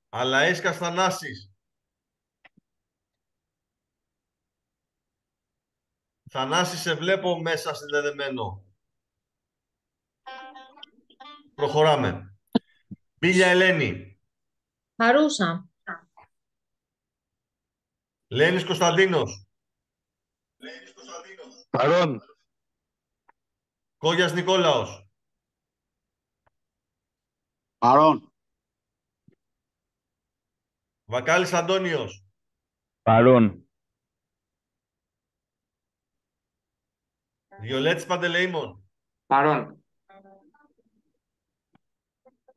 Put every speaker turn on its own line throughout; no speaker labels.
Αλαΐσκας Θανάσης. Θανάση, σε βλέπω μέσα συνδεδεμένο. Προχωράμε. Μπίλια Ελένη.
Παρούσα.
Λένης Κωνσταντίνος.
Παρόν.
Κόγιας Νικόλαος.
Παρόν.
Βακάλης Αντώνιος.
Παρόν.
Βιολέτης Παντελεήμων.
Παρόν.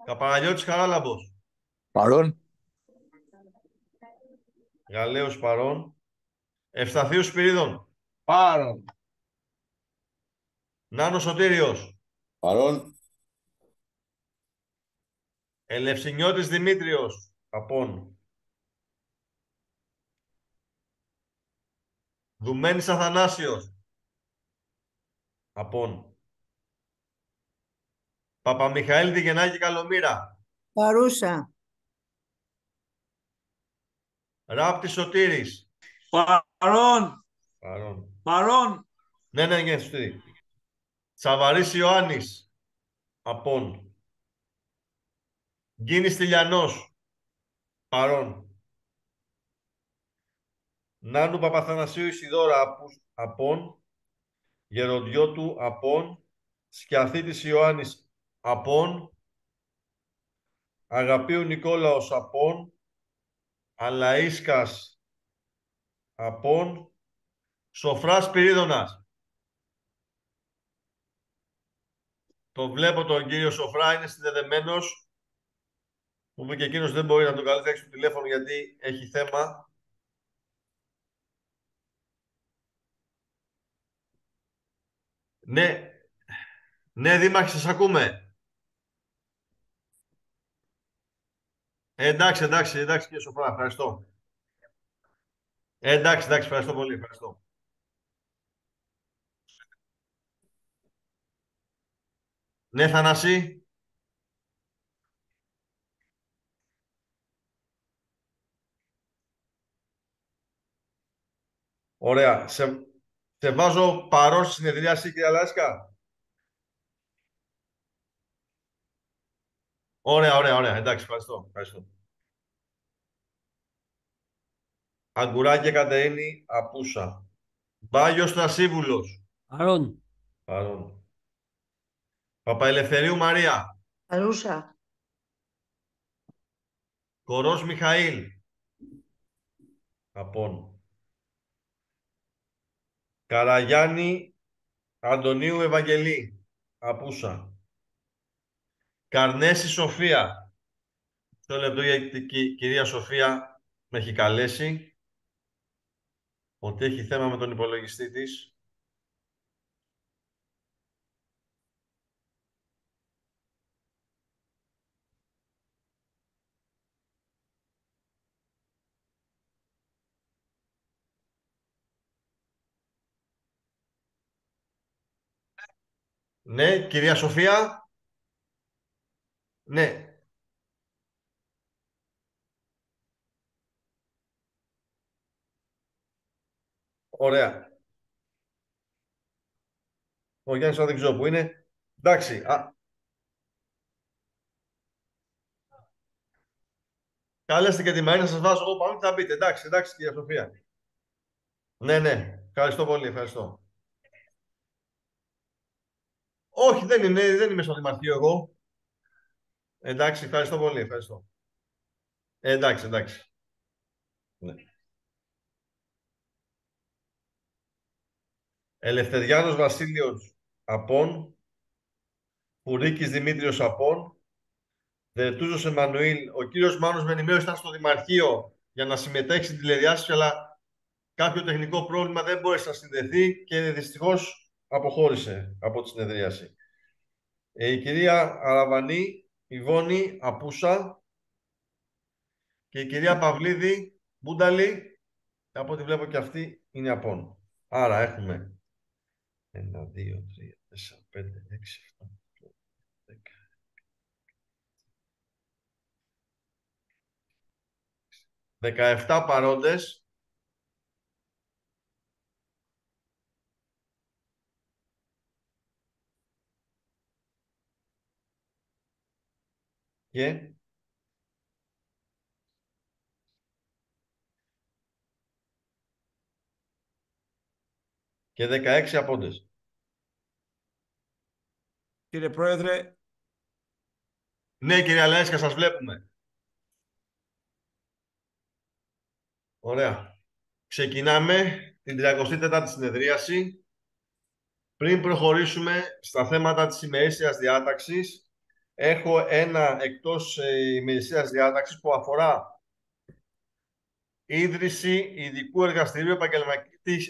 Καπαραλιώτης Χαράλαμπος.
Παρόν.
Γαλέος παρών. Ευσταθίου Σπυρίδων.
Παρόν.
Νάνος Σωτήριος.
Παρόν.
Ελευσινιώτης Δημήτριος. Απών. Δουμένης Αθανάσιος. Απών. Παπαμιχαήλ Διγεννάκη Καλομήρα.
Παρούσα.
Ράπτης Σωτήρης.
Παρόν.
Παρών.
Παρόν.
Ναι, Σωτήρη. Τσαβαρής Ιωάννης. Απών. Γκίνης Τηλιανός. Παρών. Νάνου Παπαθανασίου Ισιδώρα. Απών. Γεροντιώτου. Απών. Σκιαθήτης Ιωάννης. Απών. Αγαπίου Νικόλαος. Απών. Αλαΐσκας. Απών. Σοφράς Πυρίδωνας. Το βλέπω τον κύριο Σοφρά, είναι συνδεδεμένος. Μου είπε και εκείνος δεν μπορεί να τον καλέσει έξω το τηλέφωνο γιατί έχει θέμα. Ναι, ναι Δήμαρχε, σας ακούμε. Εντάξει κύριε Σοφρά, ευχαριστώ. Εντάξει, ευχαριστώ πολύ, ευχαριστώ. Ναι, Θανάση. Ωραία. Σε βάζω παρόν στη συνεδρίαση, κύριε Αλάσκα. Ωραία. Εντάξει, ευχαριστώ. Αγκουράκη Κατερίνη, απούσα. Μπάγιος Τρασίβουλος. Παρόν. Παπαελευθερίου Μαρία.
Παρούσα.
Κορός Μιχαήλ. Απόν. Καραγιάννη Αντωνίου Ευαγγελή. Απούσα. Καρνέση Σοφία. Στο λεπτό γιατί η κυρία Σοφία με έχει καλέσει ότι έχει θέμα με τον υπολογιστή της. Ναι, κυρία Σοφία. Ναι. Ωραία. Ο Γιάννης δεν ξέρω που είναι. Εντάξει. Καλέστε και τη Μαρίνα, σας βάζω εγώ πάνω και θα μπείτε. Εντάξει, κυρία Σοφία. Ναι. Ευχαριστώ πολύ, ευχαριστώ. Όχι, δεν είμαι στο Δημαρχείο εγώ. Εντάξει, ευχαριστώ πολύ, ευχαριστώ. Εντάξει. Ναι. Ελευθεριάνος Βασίλειος Απών. Πουρίκης Δημήτριος Απών. Δερτούζος Εμμανουήλ. Ο κύριος Μάνος με ενημέρωσε ήταν στο Δημαρχείο για να συμμετέχει στην τηλεδιάσκεψη, αλλά κάποιο τεχνικό πρόβλημα δεν μπόρεσε να συνδεθεί και δυστυχώς αποχώρησε από τη συνεδρίαση. Η κυρία Αραβανή Ιβώνη Απούσα και η κυρία Παυλίδη Μπούνταλη, από ό,τι βλέπω και αυτή είναι Απών. Άρα έχουμε 1, 2, 3, 4, 5, 6, 7, 17 παρόντες. Και και 16 απόντες.
Κύριε Πρόεδρε,
Ναι, κύριε Αλέσκα, σας βλέπουμε. Ωραία. Ξεκινάμε την 34η συνεδρίαση. Πριν προχωρήσουμε στα θέματα της ημερήσιας διάταξης, έχω ένα εκτός ημερησίας διάταξης που αφορά ίδρυση ειδικού εργαστηρίου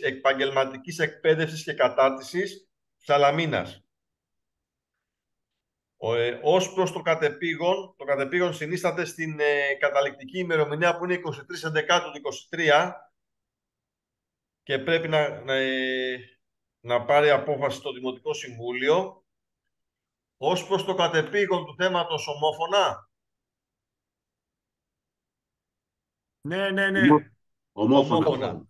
επαγγελματικής εκπαίδευσης και κατάρτισης Σαλαμίνας. Ως προς το κατεπήγον συνίσταται στην καταληκτική ημερομηνία που είναι 23/11/23 και πρέπει να πάρει απόφαση το Δημοτικό Συμβούλιο. Ως προς το κατεπήγον του θέματος ομόφωνα.
ναι.
Ομόφωνα.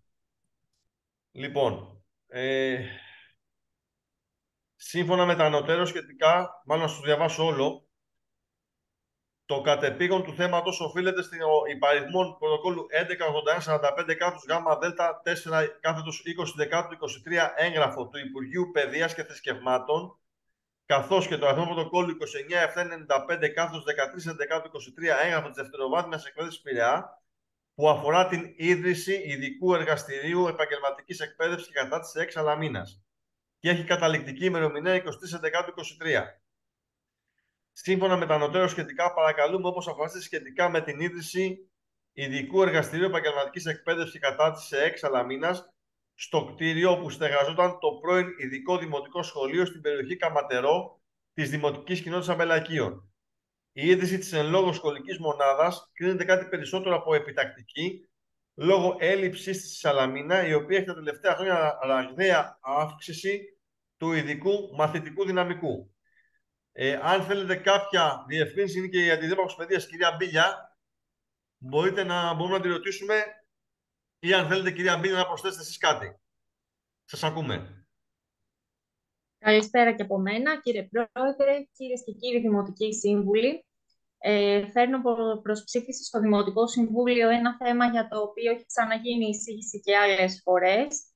Λοιπόν, σύμφωνα με τα ανωτέρω σχετικά, μάλλον να σας το διαβάσω όλο, το κατεπήγον του θέματος οφείλεται στην υπαριθμών πρωτοκόλλου 1181-45-Γ4-20-2023 έγγραφο του Υπουργείου Παιδείας και Θρησκευμάτων, καθώς και το αριθμό πρωτοκόλλου 29-795-13-11-23 έγγραφο της Δευτεροβάθμιας Εκπαίδευσης Πειραιά, που αφορά την ίδρυση ειδικού εργαστηρίου επαγγελματικής εκπαίδευσης και κατάρτισης ΕΚ Σαλαμίνας και έχει καταληκτική ημερομηνία 23/11/23. Σύμφωνα με τα ανωτέρω σχετικά, παρακαλούμε, όπως αποφασίσετε σχετικά με την ίδρυση ειδικού εργαστηρίου επαγγελματικής εκπαίδευσης και κατάρτισης ΕΚ Σαλαμίνας στο κτίριο όπου στεγαζόταν το πρώην Ειδικό Δημοτικό Σχολείο στην περιοχή Καματερό της Δημοτικής Κοινότητας Αμπελακίων. Η ίδρυση της εν λόγω σχολικής μονάδας κρίνεται κάτι περισσότερο από επιτακτική, λόγω έλλειψης στη Σαλαμίνα, η οποία έχει τα τελευταία χρόνια ραγδαία αύξηση του ειδικού μαθητικού δυναμικού. Αν θέλετε κάποια διευκρίνηση, είναι και η Αντιδήμαρχος Παιδείας, κυρία Μπίλια, μπορούμε να τη ρωτήσουμε, ή αν θέλετε, κυρία Μπίλια, να προσθέσετε εσείς κάτι. Σας ακούμε.
Καλησπέρα και από μένα, κύριε Πρόεδρε, κυρίες και κύριοι Δημοτικοί Σύμβουλοι. Φέρνω προς ψήφιση στο Δημοτικό Συμβούλιο ένα θέμα για το οποίο έχει ξαναγίνει εισήγηση και άλλες φορές.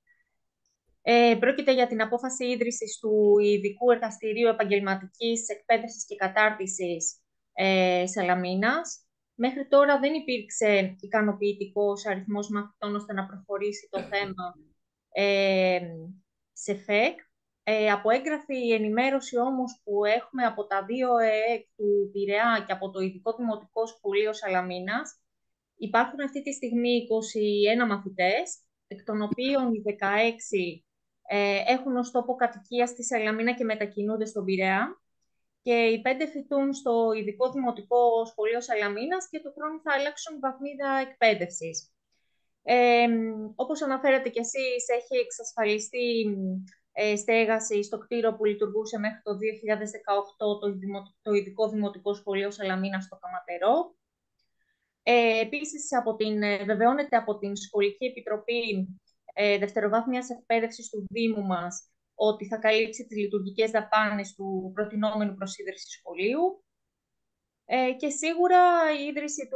Πρόκειται για την απόφαση ίδρυσης του Ειδικού Εργαστηρίου Επαγγελματικής Εκπαίδευσης και Κατάρτισης Σαλαμίνας. Μέχρι τώρα δεν υπήρξε ικανοποιητικός αριθμός μαθητών ώστε να προχωρήσει το θέμα σε ΦΕΚ. Από έγγραφη ενημέρωση όμως που έχουμε από τα δύο ΕΕΚ του Πειραιά και από το Ειδικό Δημοτικό Σχολείο Σαλαμίνας, υπάρχουν αυτή τη στιγμή 21 μαθητές, εκ των οποίων οι 16 έχουν ως τόπο κατοικία στη Σαλαμίνα και μετακινούνται στον Πειραιά και οι 5 φοιτούν στο Ειδικό Δημοτικό Σχολείο Σαλαμίνας και του χρόνου θα αλλάξουν βαθμίδα εκπαίδευσης. Όπως αναφέρατε κι εσείς, έχει εξασφαλιστεί στέγαση στο κτίριο που λειτουργούσε μέχρι το 2018 το Ειδικό Δημοτικό Σχολείο Σαλαμίνα στο Καματερό. Επίσης, βεβαιώνεται από την Σχολική Επιτροπή Δευτεροβάθμιας Εκπαίδευσης του Δήμου μας ότι θα καλύψει τις λειτουργικές δαπάνες του προτινόμενου προσίδρυσης σχολείου. Και σίγουρα η ίδρυση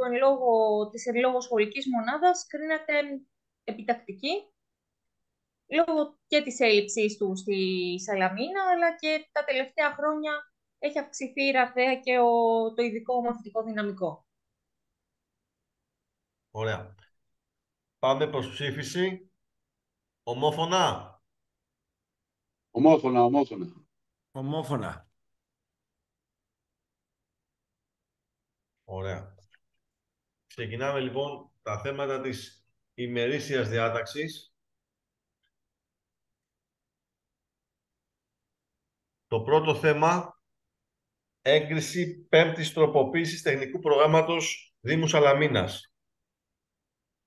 της εν λόγω σχολικής μονάδας κρίνεται επιτακτική, λόγω και της έλλειψής του στη Σαλαμίνα, αλλά και τα τελευταία χρόνια έχει αυξηθεί ραγδαία και το ειδικό μαθητικό δυναμικό.
Ωραία. Πάμε προς ψήφιση. Ομόφωνα.
Ομόφωνα.
Ωραία. Ξεκινάμε λοιπόν τα θέματα της ημερήσιας διάταξης. Το πρώτο θέμα, έγκριση πέμπτης τροποποίησης τεχνικού προγράμματος Δήμου Σαλαμίνας.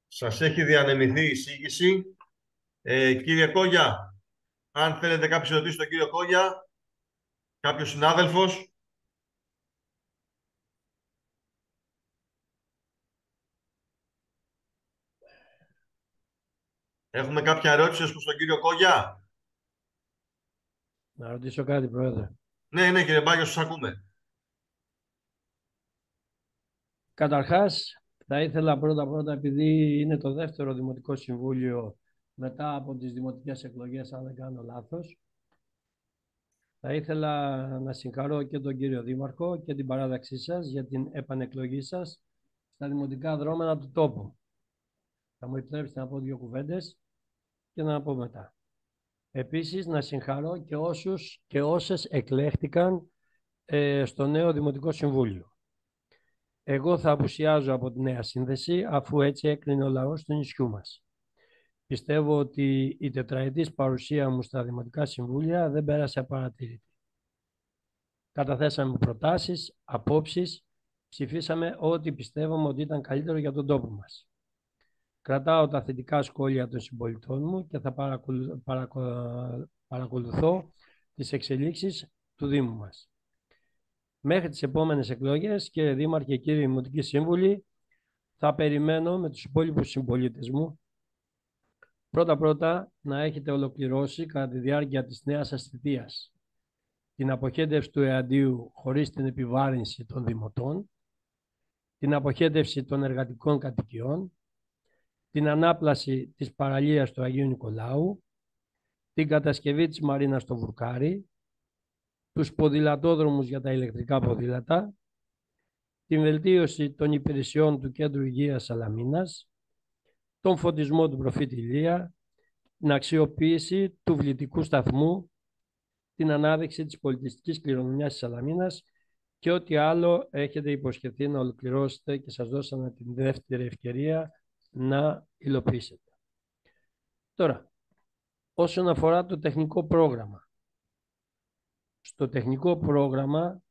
Σας έχει διανεμηθεί η εισήγηση. Κύριε Κόγια, αν θέλετε κάποιος ερωτήσει τον κύριο Κόγια, κάποιος συνάδελφος. Έχουμε κάποια ερώτηση ως προς τον κύριο Κόγια?
Να ρωτήσω κάτι, Πρόεδρε.
Ναι, κύριε Μπάγιο, σας ακούμε.
Καταρχάς, θα ήθελα πρώτα, επειδή είναι το δεύτερο Δημοτικό Συμβούλιο μετά από τις δημοτικές εκλογές, αν δεν κάνω λάθος, θα ήθελα να συγχαρώ και τον κύριο Δήμαρχο και την παράταξή σας για την επανεκλογή σας στα δημοτικά δρόμενα του τόπου. Θα μου επιτρέψετε να πω δύο κουβέντες και να πω μετά. Επίσης, να συγχαρώ και όσους και όσες εκλέχτηκαν στο νέο Δημοτικό Συμβούλιο. Εγώ θα απουσιάζω από τη νέα σύνθεση, αφού έτσι έκρινε ο λαός του νησιού μας. Πιστεύω ότι η τετραετής παρουσία μου στα Δημοτικά Συμβούλια δεν πέρασε απαρατήρητη. Καταθέσαμε προτάσεις, απόψεις, ψηφίσαμε ό,τι πιστεύουμε ότι ήταν καλύτερο για τον τόπο μας. Κρατάω τα θετικά σχόλια των συμπολιτών μου και θα παρακολουθώ τις εξελίξεις του Δήμου μας. Μέχρι τις επόμενες εκλογές, κύριε Δήμαρχε και κύριοι Δημοτικοί Σύμβουλοι, θα περιμένω με τους υπόλοιπους συμπολίτες μου πρώτα να έχετε ολοκληρώσει κατά τη διάρκεια της νέας σας θητείας την αποχέτευση του εαντίου χωρίς την επιβάρυνση των δημοτών, την αποχέτευση των εργατικών κατοικιών, την ανάπλαση της παραλίας του Αγίου Νικολάου, την κατασκευή της Μαρίνας στο Βουρκάρι, τους ποδηλατόδρομους για τα ηλεκτρικά ποδήλατα, την βελτίωση των υπηρεσιών του Κέντρου Υγείας Σαλαμίνας, τον φωτισμό του Προφήτη Ηλία, την αξιοποίηση του βλητικού σταθμού, την ανάδειξη της πολιτιστικής κληρονομιάς της Σαλαμίνας και ό,τι άλλο έχετε υποσχεθεί να ολοκληρώσετε και σας δώσαμε την δεύτερη ευκαιρία να υλοποιήσετε. Τώρα, όσον αφορά το τεχνικό πρόγραμμα. Στο τεχνικό πρόγραμμα,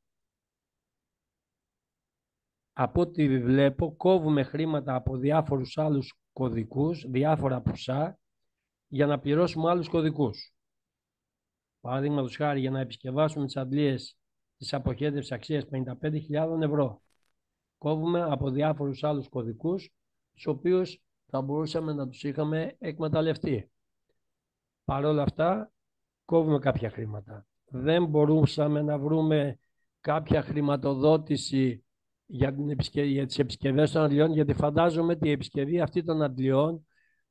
από ό,τι βλέπω, κόβουμε χρήματα από διάφορους άλλους κωδικούς, διάφορα ποσά, για να πληρώσουμε άλλους κωδικούς. Παραδείγματος χάρη, για να επισκευάσουμε τις αντλίες της αποχέτευσης αξίας 55.000 ευρώ. Κόβουμε από διάφορους άλλους κωδικούς, τους οποίους θα μπορούσαμε να τους είχαμε εκμεταλλευτεί. Παρ' όλα αυτά, κόβουμε κάποια χρήματα. Δεν μπορούσαμε να βρούμε κάποια χρηματοδότηση για τις επισκευές των αντλιών, γιατί φαντάζομαι ότι η επισκευή αυτή των αντλιών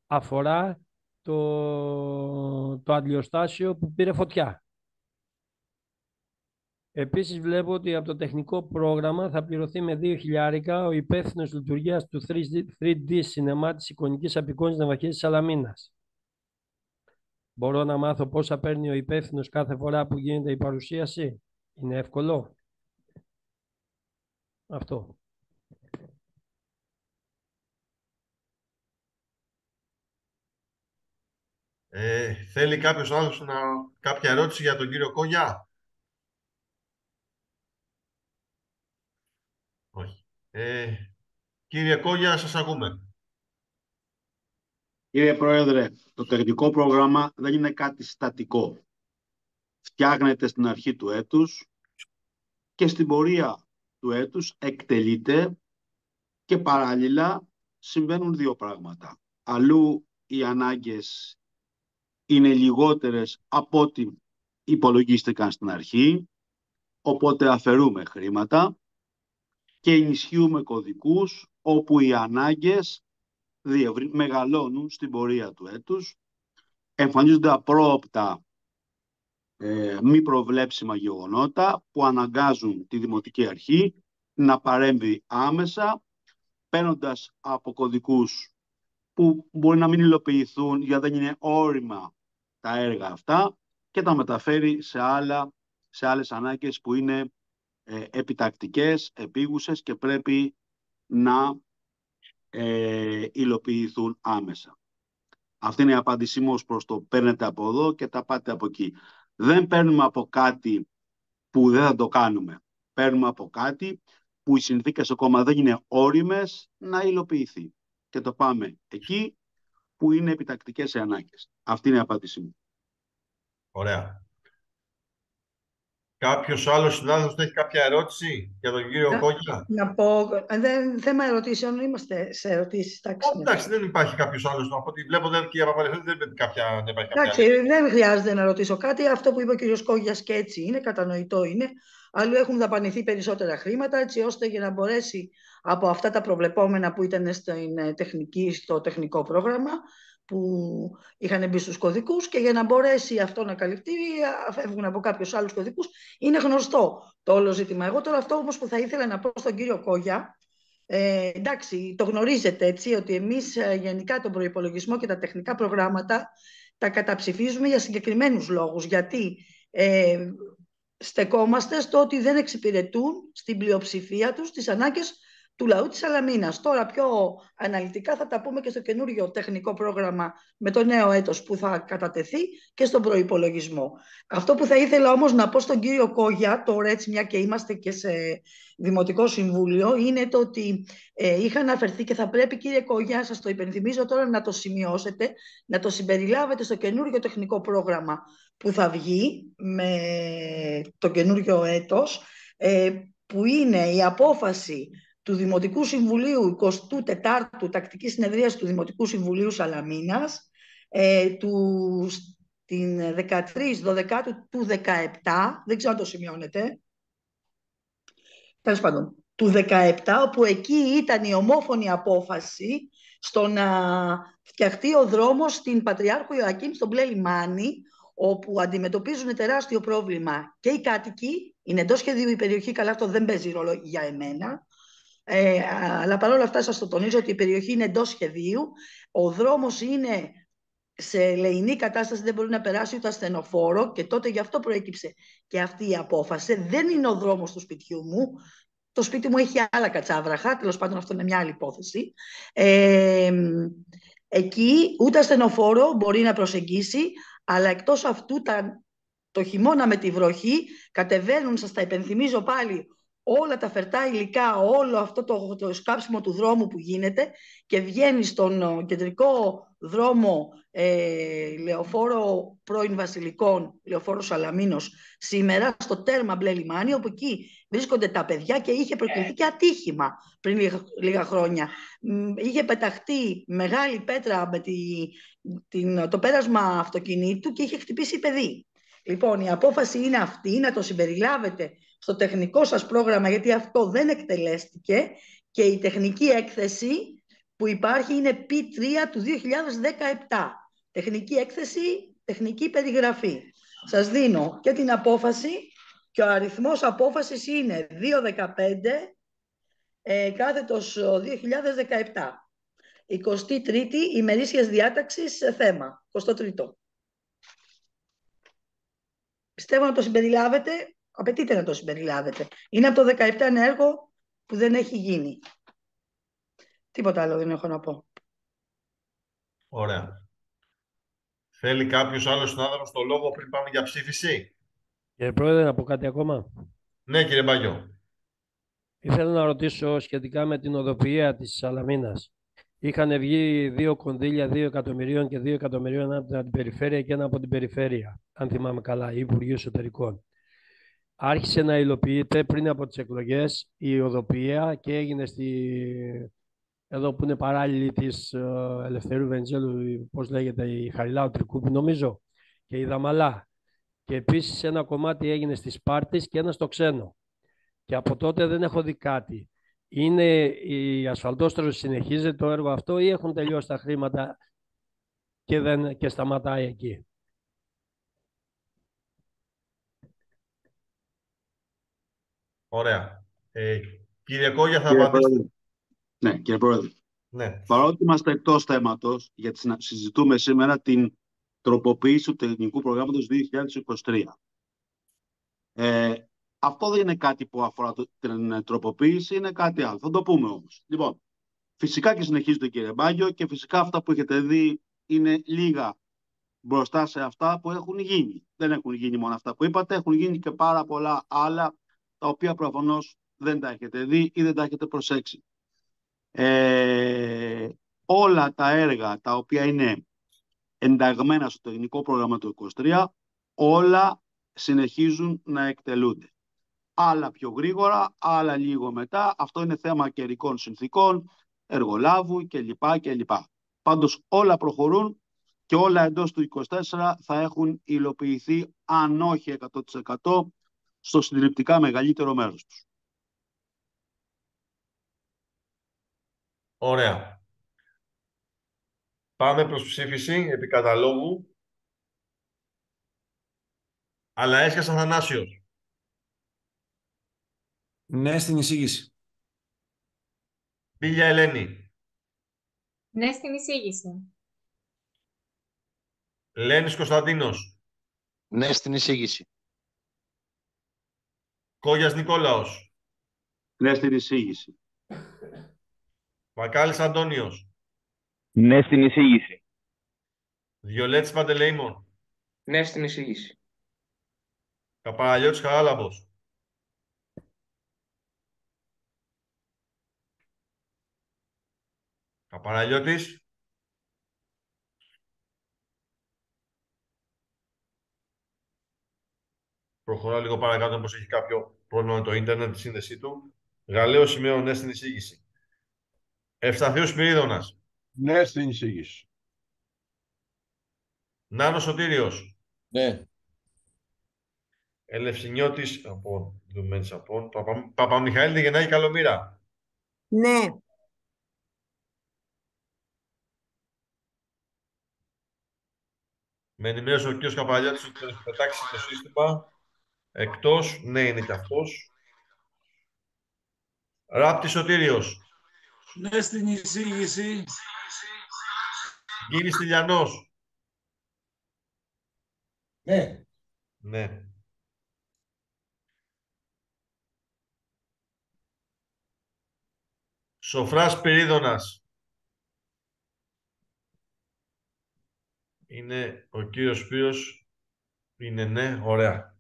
αφορά το αντλιοστάσιο που πήρε φωτιά. Επίσης βλέπω ότι από το τεχνικό πρόγραμμα θα πληρωθεί με 2.000 ο υπεύθυνος λειτουργίας του 3D σινεμά της εικονικής απεικόνησης ναυαρχίας της Σαλαμίνας. Μπορώ να μάθω πόσα παίρνει ο υπεύθυνος κάθε φορά που γίνεται η παρουσίαση? Είναι εύκολο? Αυτό.
Θέλει κάποιος άνθρωπος κάποια ερώτηση για τον κύριο Κόγια? Όχι. Κύριε Κόγια, σας ακούμε.
Κύριε Πρόεδρε, το τεχνικό πρόγραμμα δεν είναι κάτι στατικό. Φτιάχνεται στην αρχή του έτους και στην πορεία του έτους εκτελείται και παράλληλα συμβαίνουν δύο πράγματα. Αλλού οι ανάγκες είναι λιγότερες από ό,τι υπολογίστηκαν στην αρχή, οπότε αφαιρούμε χρήματα και ενισχύουμε κωδικούς όπου οι ανάγκες μεγαλώνουν στην πορεία του έτους, εμφανίζονται απρόοπτα μη προβλέψιμα γεγονότα που αναγκάζουν τη Δημοτική Αρχή να παρέμβει άμεσα, παίρνοντας από κωδικούς που μπορεί να μην υλοποιηθούν γιατί δεν είναι όριμα τα έργα αυτά και τα μεταφέρει σε άλλες ανάγκες που είναι επιτακτικές, επίγουσες και πρέπει να υλοποιηθούν άμεσα. Αυτή είναι η απάντησή μου ως προς το παίρνετε από εδώ και τα πάτε από εκεί. Δεν παίρνουμε από κάτι που δεν θα το κάνουμε. Παίρνουμε από κάτι που οι συνθήκες ακόμα δεν είναι όριμες να υλοποιηθεί. Και το πάμε εκεί που είναι επιτακτικές οι ανάγκες. Αυτή είναι η απάντησή μου.
Ωραία. Κάποιος άλλος συνάδελφος έχει κάποια ερώτηση για τον κύριο Κόγια?
Να πω, θέμα ερωτήσεων, είμαστε σε ερωτήσεις.
Εντάξει, δεν υπάρχει κάποιος άλλος. Από ό,τι βλέπω, δεν, κυρία Παπαλευθέρη, δεν υπάρχει κάποια
Εντάξει,
άλλη.
δεν χρειάζεται να ρωτήσω κάτι. Αυτό που είπε ο κύριος Κόγιας και έτσι είναι, κατανοητό είναι. Αλλού έχουν δαπανηθεί περισσότερα χρήματα, έτσι ώστε για να μπορέσει από αυτά τα προβλεπόμενα που ήταν στο τεχνικό πρόγραμμα, που είχαν μπει στους κωδικούς, και για να μπορέσει αυτό να καλυφθεί, φεύγουν από κάποιους άλλους κωδικούς. Είναι γνωστό το όλο ζήτημα. Εγώ τώρα αυτό όμως που θα ήθελα να πω στον κύριο Κόγια, εντάξει, το γνωρίζετε έτσι, ότι εμείς γενικά τον προϋπολογισμό και τα τεχνικά προγράμματα τα καταψηφίζουμε για συγκεκριμένους λόγους, γιατί στεκόμαστε στο ότι δεν εξυπηρετούν στην πλειοψηφία τους τις ανάγκες του λαού της Σαλαμίνας. Τώρα πιο αναλυτικά θα τα πούμε και στο καινούριο τεχνικό πρόγραμμα με το νέο έτος που θα κατατεθεί και στον προϋπολογισμό. Αυτό που θα ήθελα όμως να πω στον κύριο Κόγια, τώρα έτσι μια και είμαστε και σε Δημοτικό Συμβούλιο, είναι το ότι είχα αναφερθεί και θα πρέπει, κύριε Κόγια, σας το υπενθυμίζω τώρα να το σημειώσετε, να το συμπεριλάβετε στο καινούριο τεχνικό πρόγραμμα που θα βγει με το καινούριο έτος, που είναι η απόφαση του Δημοτικού Συμβουλίου 24ου τακτικής συνεδρίας του Δημοτικού Συμβουλίου Σαλαμίνας, την 13/12 του 17, δεν ξέρω αν το σημειώνετε, τέλος πάντων, του 17, όπου εκεί ήταν η ομόφωνη απόφαση στο να φτιαχτεί ο δρόμος στην Πατριάρχο Ιωακήμ στον Μπλε Λιμάνι, όπου αντιμετωπίζουν τεράστιο πρόβλημα και οι κάτοικοι. Είναι εντός σχεδίου η περιοχή, καλά, αυτό δεν παίζει ρόλο για εμένα, αλλά παρόλα αυτά σας το τονίζω ότι η περιοχή είναι εντός σχεδίου. Ο δρόμος είναι σε λεεινή κατάσταση, δεν μπορεί να περάσει ούτε ασθενοφόρο, και τότε γι' αυτό προέκυψε και αυτή η απόφαση. Δεν είναι ο δρόμος του σπιτιού μου. Το σπίτι μου έχει άλλα κατσάβραχα, τέλος πάντων αυτό είναι μια άλλη υπόθεση. Εκεί ούτε ασθενοφόρο μπορεί να προσεγγίσει, αλλά εκτός αυτού το χειμώνα με τη βροχή κατεβαίνουν, σας τα υπενθυμίζω πάλι, όλα τα φερτά υλικά, όλο αυτό το σκάψιμο του δρόμου που γίνεται, και βγαίνει στον κεντρικό δρόμο λεωφόρο πρώην Βασιλικών, λεωφόρο Σαλαμίνος σήμερα, στο τέρμα Μπλε Λιμάνι, όπου εκεί βρίσκονται τα παιδιά και είχε προκληθεί και ατύχημα πριν λίγα χρόνια. Είχε πεταχτεί μεγάλη πέτρα με το πέρασμα αυτοκινήτου και είχε χτυπήσει παιδί. Λοιπόν, η απόφαση είναι αυτή, να το συμπεριλάβετε στο τεχνικό σας πρόγραμμα, γιατί αυτό δεν εκτελέστηκε, και η τεχνική έκθεση που υπάρχει είναι P3 του 2017. Τεχνική έκθεση, τεχνική περιγραφή. Σας δίνω και την απόφαση, και ο αριθμός απόφασης είναι 215 κάθετος 2017. 23η ημερήσιας διάταξης θέμα, 23ο. Πιστεύω να το συμπεριλάβετε, απαιτείται να το συμπεριλάβετε. Είναι από το 17 ένα έργο που δεν έχει γίνει. Τίποτα άλλο δεν έχω να πω.
Ωραία. Θέλει κάποιος άλλος συνάδελφος το λόγο πριν πάμε για ψήφιση?
Κύριε Πρόεδρε, να πω κάτι ακόμα.
Ναι, κύριε Μπαγιό.
Ήθελα να ρωτήσω σχετικά με την οδοποιία της Σαλαμίνας. Είχαν βγει 2 κονδύλια, 2 εκατομμυρίων και 2 εκατομμυρίων από την αντιπεριφέρεια και ένα από την περιφέρεια, αν θυμάμαι καλά, η Υπουργείο Εσωτερικών. Άρχισε να υλοποιείται πριν από τις εκλογές η οδοποιία και έγινε εδώ που είναι παράλληλη της Ελευθερίου Βενιζέλου, πώς λέγεται, η Χαριλάου Τρικούπη νομίζω, και η Δαμαλά. Και επίσης ένα κομμάτι έγινε στη Σπάρτης και ένα στο Ξένο. Και από τότε δεν έχω δει κάτι. Είναι η ασφαλτόστρωση, συνεχίζεται το έργο αυτό, ή έχουν τελειώσει τα χρήματα και σταματάει εκεί?
Ωραία. Κύριε Κόγια, θα απαντήσετε.
Ναι, κύριε Πρόεδρε.
Ναι.
Παρότι είμαστε εκτός θέματος, γιατί συζητούμε σήμερα την τροποποίηση του τεχνικού προγράμματος 2023. Αυτό δεν είναι κάτι που αφορά την τροποποίηση, είναι κάτι άλλο. Θα το πούμε όμως. Λοιπόν, φυσικά και συνεχίζεται, κύριε Μπάγιο, και φυσικά αυτά που έχετε δει είναι λίγα μπροστά σε αυτά που έχουν γίνει. Δεν έχουν γίνει μόνο αυτά που είπατε, έχουν γίνει και πάρα πολλά άλλα, τα οποία προφανώς δεν τα έχετε δει ή δεν τα έχετε προσέξει. Όλα τα έργα τα οποία είναι ενταγμένα στο τεχνικό πρόγραμμα του 2023, όλα συνεχίζουν να εκτελούνται. Άλλα πιο γρήγορα, άλλα λίγο μετά. Αυτό είναι θέμα καιρικών συνθήκων, εργολάβου κλπ. Πάντως όλα προχωρούν και όλα εντός του 24 θα έχουν υλοποιηθεί, αν όχι 100%, στο συντριπτικά μεγαλύτερο μέρος τους.
Ωραία. Πάμε προς ψήφιση επί καταλόγου. Αλλά έσχασα Θανάσιος.
Ναι στην εισήγηση.
Μπίλια Ελένη.
Ναι στην εισήγηση.
Λένης Κωνσταντίνος.
Ναι στην εισήγηση.
Κόγιας Νικόλαος.
Ναι στην εισήγηση.
Βακάλης Αντώνιος.
Ναι στην εισήγηση.
Διολέτης Παντελεήμων.
Ναι στην εισήγηση.
Καπαραλιώτης Χαράλαμπος. Καπαραλιώτης. Προχωρά λίγο παρακάτω, όπως έχει κάποιο πρόβλημα με το ίντερνετ, τη σύνδεσή του. Γαλλαίο σημείο ναι στην εισήγηση. Ευσταθίος Σπυρίδωνας.
Ναι στην εισήγηση.
Νάνος Σωτήριος.
Ναι.
Ελευσινιώτης από Δουμένης Απών. Παπαμιχαήλ Γεννάκη Καλομήρα.
Ναι.
Με ενημέρωσε ο κ. Καπαλιώτης ότι θα πετάξει το σύστημα. Εκτός, ναι είναι και αυτός. Ράπτη Σωτήριος.
Ναι στην εισήγηση.
Γκίνης Τηλιανός.
Ναι.
Ναι. Σοφράς Πυρίδωνας. Είναι ο κύριος Σπύρος. Είναι ναι, ωραία.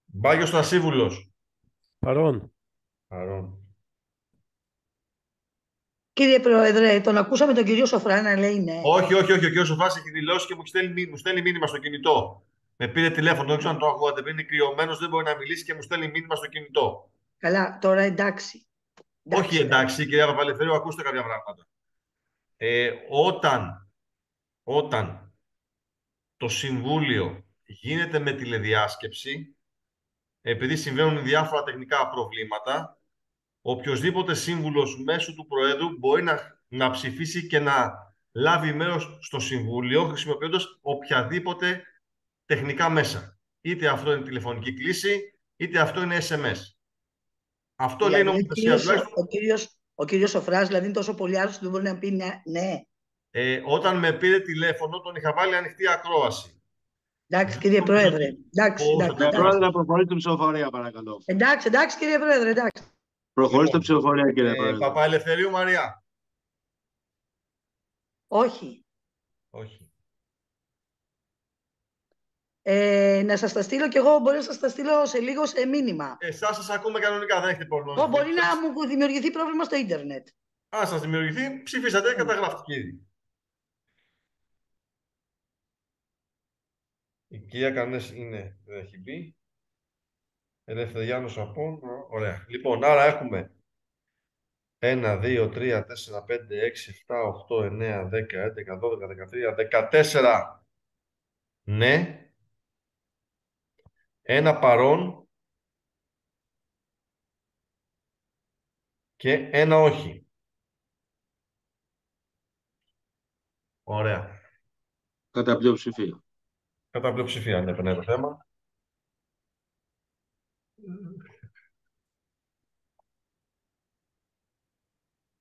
Μπάγιος Στασίβουλος.
Παρόν.
Παρόν.
Κύριε Πρόεδρε, τον ακούσαμε τον κύριο Σοφρά να λέει ναι.
Όχι, όχι, όχι. Ο κύριος Σοφράς έχει δηλώσει και μου στέλνει μήνυμα στο κινητό. Με πήρε τηλέφωνο, δεν ξέρω αν το ακούγατε πριν. Είναι κρυωμένος, δεν μπορεί να μιλήσει και μου στέλνει μήνυμα στο κινητό.
Καλά, τώρα εντάξει.
Όχι εντάξει, κυρία Παπαλευθερίου, ακούστε κάποια πράγματα. Όταν το Συμβούλιο γίνεται με τηλεδιάσκεψη, επειδή συμβαίνουν διάφορα τεχνικά προβλήματα, οποιοσδήποτε σύμβουλος μέσω του Προέδρου μπορεί να ψηφίσει και να λάβει μέρος στο Συμβούλιο χρησιμοποιώντας οποιαδήποτε τεχνικά μέσα. Είτε αυτό είναι τηλεφωνική κλήση, είτε αυτό είναι SMS. Αυτό λέει η νομοθεσία.
Ο κύριος Σοφράς, δηλαδή είναι τόσο πολύ άρρωστος που δεν μπορεί να πει ναι.
Όταν με πήρε τηλέφωνο, τον είχα βάλει ανοιχτή ακρόαση.
Εντάξει, κύριε Πρόεδρε. Εντάξει,
Πρόεδρε, να προχωρήσει την ψηφοφορία, παρακαλώ.
Εντάξει, κύριε Πρόεδρε, εντάξει.
Προχωρήστε ψηφοφορία, κύριε Πρόεδρε.
Παπαελευθερίου Μαρία.
Όχι.
Όχι.
Να σας τα στείλω κι εγώ, μπορεί να σας τα στείλω σε λίγο σε μήνυμα.
Εσάς σας ακούμε κανονικά, δεν έχετε πρόβλημα.
Μπορεί να μου δημιουργηθεί πρόβλημα στο ίντερνετ.
Αν σας δημιουργηθεί, ψηφίσατε, καταγράφτηκε ήδη. Η κυρία Κανές είναι, δεν έχει μπει. Ελευθεριάνος Απών, ωραία. Λοιπόν, άρα έχουμε 1, 2, 3, 4, 5, 6, 7, 8, 9, 10, 11, 12, 13, 14 ναι. Ένα παρόν και ένα όχι. Ωραία.
Κατά πλειοψηφία.
Κατά πλειοψηφία, ναι, περνάει το θέμα.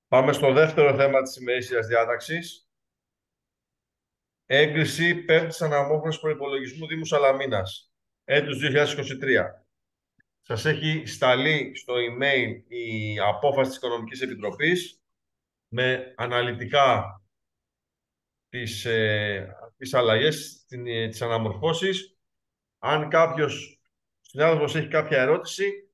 Πάμε στο δεύτερο θέμα της ημερήσιας διάταξης. Έγκριση πέμπτης αναμόφωνης προϋπολογισμού Δήμου Σαλαμίνας, έτους 2023. Σας έχει σταλεί στο email η απόφαση της Οικονομικής Επιτροπής με αναλυτικά τις αλλαγές, τις αναμορφώσεις. Αν κάποιος συνάδελφος έχει κάποια ερώτηση.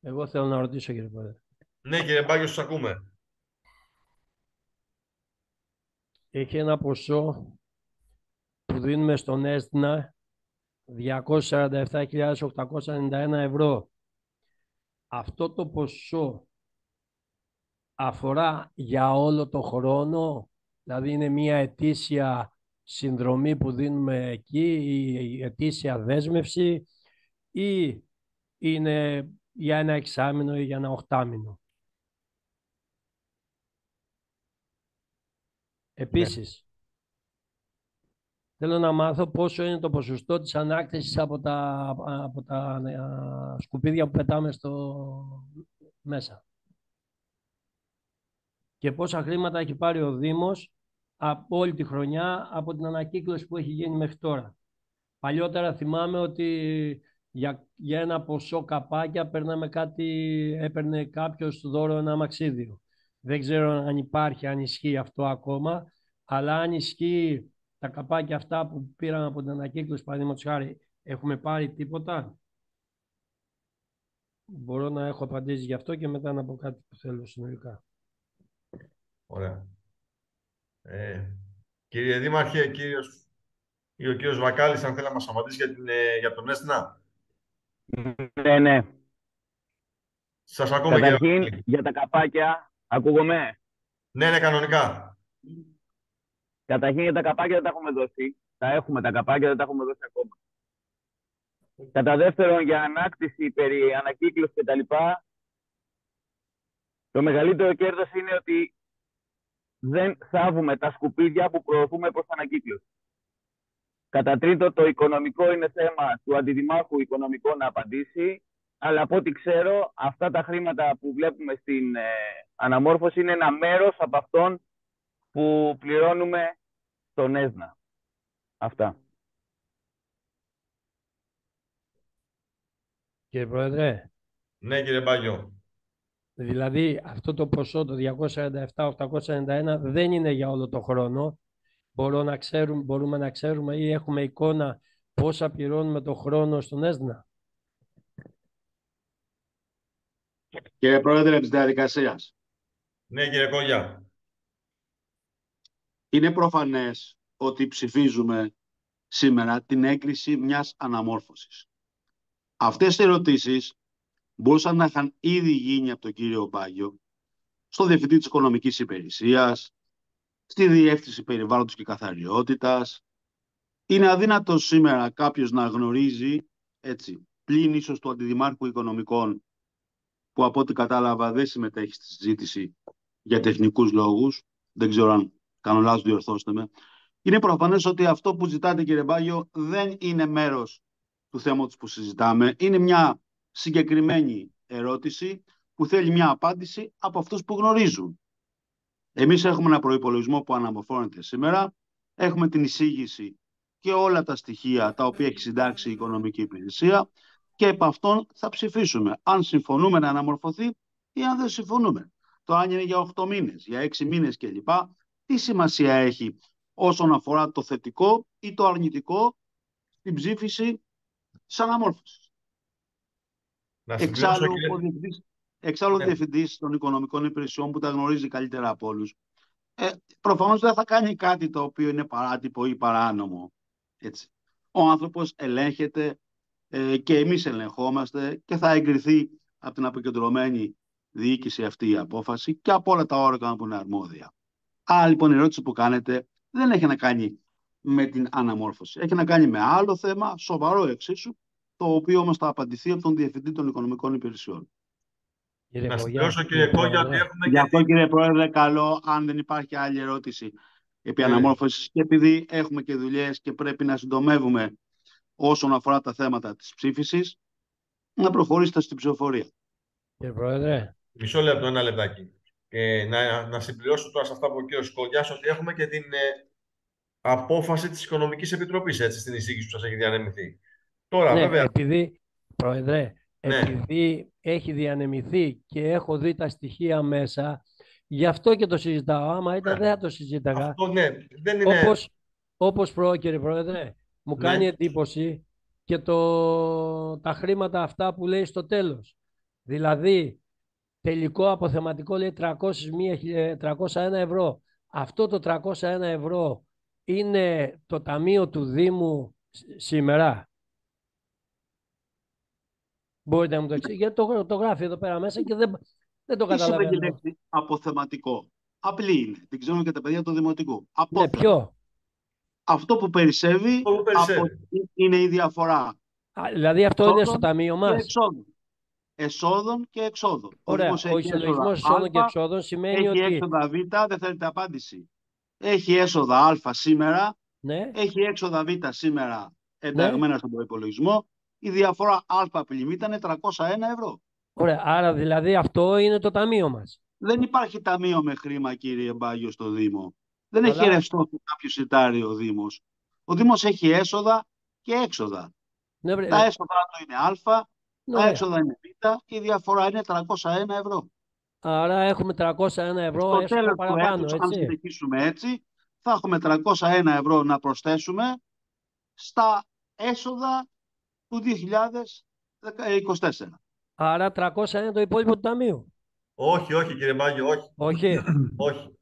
Εγώ θέλω να ρωτήσω, κύριε Πρόεδρε.
Ναι, κύριε Μπάγιο, σας ακούμε.
Έχει ένα ποσό που δίνουμε στον ΕΣΔΝΑ 247.891 ευρώ. Αυτό το ποσό αφορά για όλο το χρόνο, δηλαδή είναι μια ετήσια συνδρομή που δίνουμε εκεί, η ετήσια δέσμευση, ή είναι για ένα εξάμηνο ή για ένα οχτάμηνο. Επίσης, θέλω να μάθω πόσο είναι το ποσοστό της ανάκτησης από τα σκουπίδια που πετάμε μέσα. Και πόσα χρήματα έχει πάρει ο Δήμος από όλη τη χρονιά από την ανακύκλωση που έχει γίνει μέχρι τώρα. Παλιότερα θυμάμαι ότι για ένα ποσό καπάκια έπαιρνε κάποιος δώρο ένα αμαξίδιο. Δεν ξέρω αν υπάρχει, αν ισχύει αυτό ακόμα, αλλά αν ισχύει τα καπάκια αυτά που πήραμε από την ανακύκλωση, παραδείγματος χάρη, έχουμε πάρει τίποτα? Μπορώ να έχω απαντήσει γι' αυτό και μετά να πω κάτι που θέλω συνολικά.
Ωραία. Κύριε Δήμαρχε, ο κύριος Βακάλης, αν θέλει να μας απαντήσει για τον ΕΣΝΑ.
Ναι.
Σας ακούμε,
Καταρχήν,
κύριε.
για τα καπάκια, ακούγομαι.
Ναι, κανονικά.
Καταρχήν, για τα καπάκια δεν τα έχουμε δώσει. Τα έχουμε τα καπάκια, δεν τα έχουμε δώσει ακόμα. Κατά δεύτερον, για ανάκτηση περί ανακύκλωση κτλ. Το μεγαλύτερο κέρδος είναι ότι δεν θάβουμε τα σκουπίδια που προωθούμε προς ανακύκλωση. Κατά τρίτο, το οικονομικό είναι θέμα του αντιδημάρχου οικονομικό να απαντήσει, αλλά από ό,τι ξέρω, αυτά τα χρήματα που βλέπουμε στην αναμόρφωση είναι ένα μέρος από αυτόν που πληρώνουμε στον ΕΣΝΑ. Αυτά.
Κύριε Πρόεδρε.
Ναι, κύριε Μπάγιο.
Δηλαδή, αυτό το ποσό, το 247.891, δεν είναι για όλο το χρόνο. Μπορούμε να ξέρουμε ή έχουμε εικόνα πόσα πληρώνουμε το χρόνο στον ΕΣΝΑ?
Κύριε Πρόεδρε της διαδικασίας.
Ναι, κύριε Κόγια.
Είναι προφανές ότι ψηφίζουμε σήμερα την έγκριση μιας αναμόρφωσης. Αυτές οι ερωτήσεις μπορούσαν να είχαν ήδη γίνει από τον κύριο Μπάγιο, στο Διευθυντή της Οικονομικής Υπηρεσίας, στη Διεύθυνση Περιβάλλοντος και Καθαριότητας. Είναι αδύνατο σήμερα κάποιος να γνωρίζει, έτσι, πλην ίσως του Αντιδημάρχου Οικονομικών, που από ό,τι κατάλαβα δεν συμμετέχει στη συζήτηση για τεχνικούς λόγους. Δεν ξέρω αν κάνω λάθος, διορθώστε με. Είναι προφανές ότι αυτό που ζητάτε, κύριε Μπάγιο, δεν είναι μέρος του θέματος που συζητάμε. Είναι μια συγκεκριμένη ερώτηση που θέλει μια απάντηση από αυτούς που γνωρίζουν. Εμείς έχουμε ένα προϋπολογισμό που αναμορφώνεται σήμερα. Έχουμε την εισήγηση και όλα τα στοιχεία τα οποία έχει συντάξει η Οικονομική Υπηρεσία και επ' αυτών θα ψηφίσουμε. Αν συμφωνούμε να αναμορφωθεί ή αν δεν συμφωνούμε. Το αν είναι για 8 μήνες, για 6 μήνες κλπ. Τι σημασία έχει όσον αφορά το θετικό ή το αρνητικό στην ψήφιση της αναμόρφωσης. Εξάλλου, ο Διευθυντής των Οικονομικών Υπηρεσιών που τα γνωρίζει καλύτερα από όλους, προφανώς δεν θα κάνει κάτι το οποίο είναι παράτυπο ή παράνομο. Έτσι. Ο άνθρωπος ελέγχεται και εμείς ελεγχόμαστε και θα εγκριθεί από την αποκεντρωμένη διοίκηση αυτή η απόφαση και από όλα τα όργανα που είναι αρμόδια. Άρα λοιπόν η ερώτηση που κάνετε δεν έχει να κάνει με την αναμόρφωση. Έχει να κάνει με άλλο θέμα, σοβαρό εξίσου, το οποίο όμως θα απαντηθεί από τον Διευθυντή των Οικονομικών Υπηρεσιών.
Να συμπληρώσω, κύριε Κόγια, ότι έχουμε
Γι' αυτό, κύριε Πρόεδρε, καλό, αν δεν υπάρχει άλλη ερώτηση επί αναμόρφωσης, και επειδή έχουμε και δουλειές και πρέπει να συντομεύουμε όσον αφορά τα θέματα της ψήφισης, να προχωρήσετε στην ψηφοφορία.
Κύριε Πρόεδρε.
Μισό λεπτό, ένα λεπτάκι. Να συμπληρώσω τώρα σε αυτά που ο κύριος Κογιάς, ότι έχουμε και την απόφαση της Οικονομικής Επιτροπής, έτσι, στην εισήγηση που σας έχει διανεμηθεί. Τώρα,
ναι,
βέβαια.
Πρόεδρε,
ναι.
Επειδή έχει διανεμηθεί και έχω δει τα στοιχεία μέσα, γι' αυτό και το συζητάω. Άμα ήταν, δεν θα το συζήταγα.
Αυτό, ναι, δεν είναι...
Όπως κύριε Πρόεδρε, μου κάνει εντύπωση και τα χρήματα αυτά που λέει στο τέλος. Δηλαδή, τελικό αποθεματικό λέει 301 ευρώ. Αυτό το 301 ευρώ είναι το ταμείο του Δήμου σήμερα. Μπορείτε να μου το εξηγήσετε, γιατί το γράφει εδώ πέρα μέσα και δεν το
Τι σημαίνει η
καταλαβαίνω.
λέξη αποθεματικό? Απλή είναι. Την ξέρουν και τα παιδιά του Δημοτικού.
Ναι,
Απόθεμα.
ποιο?
Αυτό που περισσεύει,
Αυτό που περισσεύει.
είναι η διαφορά
Δηλαδή αυτό είναι στο
εσόδων
ταμείο
και
μας.
εξόδων. Εσόδων και εξόδων.
Ωραία,
Δήμος
ο
έχει
ισολογισμός
έσοδα
εσόδων και
Α,
εξόδων σημαίνει
έχει
ότι
έξοδα Β, δεν θέλετε απάντηση. Έχει έσοδα Α σήμερα,
ναι,
έχει έξοδα Β σήμερα
ναι,
ενταγμένα στον προϋπολογισμό. Η διαφορά Α πλην Β είναι 301 ευρώ.
ωραία, άρα δηλαδή αυτό είναι το ταμείο μας.
Δεν υπάρχει ταμείο με χρήμα, κύριε Μπάγιο, στο Δήμο. Δεν έχει
Αλλά,
ρευστό που κάποιο σιτάρει ο Δήμος. Ο Δήμος έχει έσοδα και έξοδα.
ναι,
Τα έσοδα του είναι Α, τα
ωραία.
έξοδα είναι Β και η διαφορά είναι 301 ευρώ.
Άρα έχουμε 301 ευρώ
Στο
έσοδα
τέλος του
παραπάνω,
έτους, αν
έτσι.
συνεχίσουμε έτσι, θα έχουμε 301 ευρώ να προσθέσουμε στα έσοδα του 2024.
Άρα 301 είναι το υπόλοιπο του ταμείου.
Όχι, όχι, κύριε Μάγιο, όχι.
Όχι.
Όχι.
Όχι,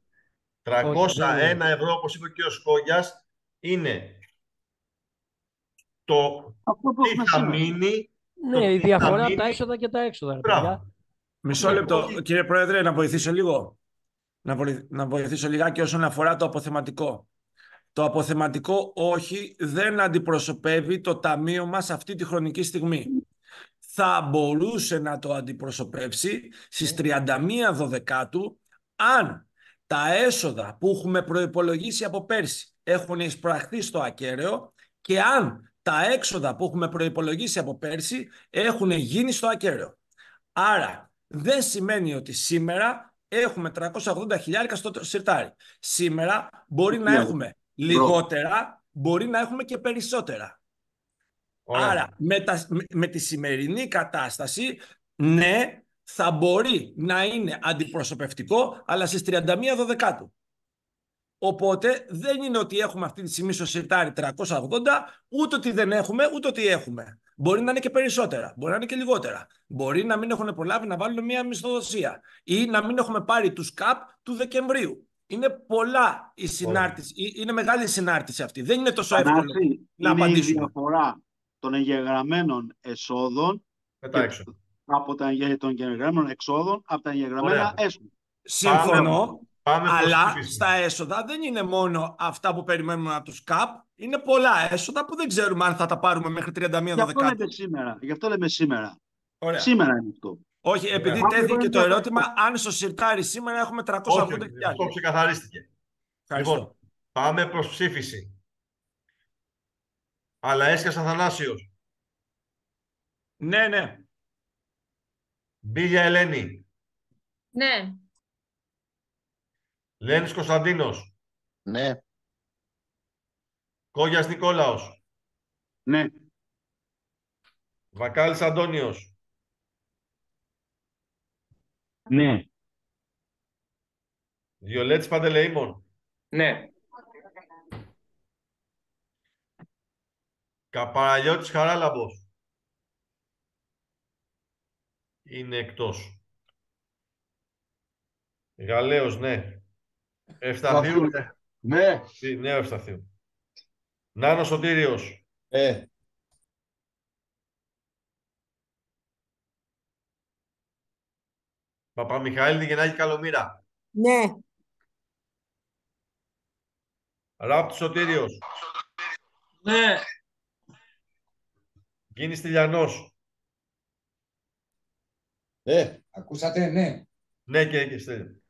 δεν
301
είναι.
ευρώ, όπως είπε ο κ. Σκόγιας, είναι το
Αυτό που
τι
έχουμε
θα
σήμερα.
μείνει.
Ναι, η
τι θα
διαφορά από τα
μείνει.
έξοδα και τα έξοδα, ρε
Μπράβο.
παιδιά.
Μισό λεπτό, κύριε Πρόεδρε, να βοηθήσω λίγο. Να βοηθήσω λιγάκι όσον αφορά το αποθεματικό. Το αποθεματικό όχι, δεν αντιπροσωπεύει το ταμείο μας αυτή τη χρονική στιγμή. Θα μπορούσε να το αντιπροσωπεύσει στις 31 Δωδεκάτου αν τα έσοδα που έχουμε προϋπολογίσει από πέρσι έχουν εισπραχθεί στο ακέραιο και αν τα έξοδα που έχουμε προϋπολογίσει από πέρσι έχουν γίνει στο ακέραιο. Άρα δεν σημαίνει ότι σήμερα έχουμε 380.000 στο σιρτάρι. Σήμερα μπορεί να έχουμε λιγότερα, μπορεί να έχουμε και περισσότερα.
Ωραία.
Ναι.
Άρα με τη σημερινή κατάσταση, ναι, θα μπορεί να είναι αντιπροσωπευτικό, αλλά στις 31 Δωδεκάτου. Οπότε δεν είναι ότι έχουμε αυτή τη στιγμή στο σιρτάρι 380, ούτε ότι δεν έχουμε, ούτε ότι έχουμε. Μπορεί να είναι και περισσότερα, μπορεί να είναι και λιγότερα. Μπορεί να μην έχουν προλάβει να βάλουν μια μισθοδοσία ή να μην έχουμε πάρει τους ΚΑΠ του Δεκεμβρίου. Είναι πολλά η συνάρτηση, είναι μεγάλη η συνάρτηση αυτή. Δεν είναι τόσο εύκολο
Πανάση,
να
είναι
απαντήσουμε.
η διαφορά των εγγεγραμμένων εσόδων
Με τα έξοδα.
από των εγγεγραμμένων εξόδων από τα εγγεγραμμένα
Ωραία.
έσοδα.
Συμφωνώ,
Πάμε προς
αλλά
ψήφιση.
στα έσοδα δεν είναι μόνο αυτά που περιμένουμε από τους ΚΑΠ. Είναι πολλά έσοδα που δεν ξέρουμε αν θα τα πάρουμε μέχρι 31
Γι' αυτό
Δωδεκάτου.
λέμε σήμερα. Γι' αυτό λέμε σήμερα.
Ωραία.
Σήμερα είναι αυτό.
Όχι, επειδή
Ωραία.
τέθηκε το ερώτημα αν στο σιρτάρι σήμερα έχουμε 380.000.
Όχι, αυτό ξεκαθαρίστηκε.
Ευχαριστώ.
Λοιπόν, πάμε προς ψήφιση. Αλαέσκας Αθανάσιος.
Ναι, ναι.
Μπίλια Ελένη.
Ναι.
Λένης Κωνσταντίνος.
Ναι.
Κόγιας Νικόλαος.
Ναι.
Βακάλης Αντώνιος.
Ναι.
Βιολέτης Παντελεήμων.
Ναι.
Καπαραλιώτης Χαράλαμπος. Είναι εκτός. Γαλέος, ναι. Ευσταθίου.
Ναι.
Ναι, Ευσταθίου. Νάνος Σωτήριος. Παπαμιχαήλ Γεννάκη Καλομήρα.
Ναι.
Ράπτου Σωτήριος.
Ναι.
Γκίνης Τηλιανός.
Ακούσατε, ναι.
Ναι, και Στέλιο.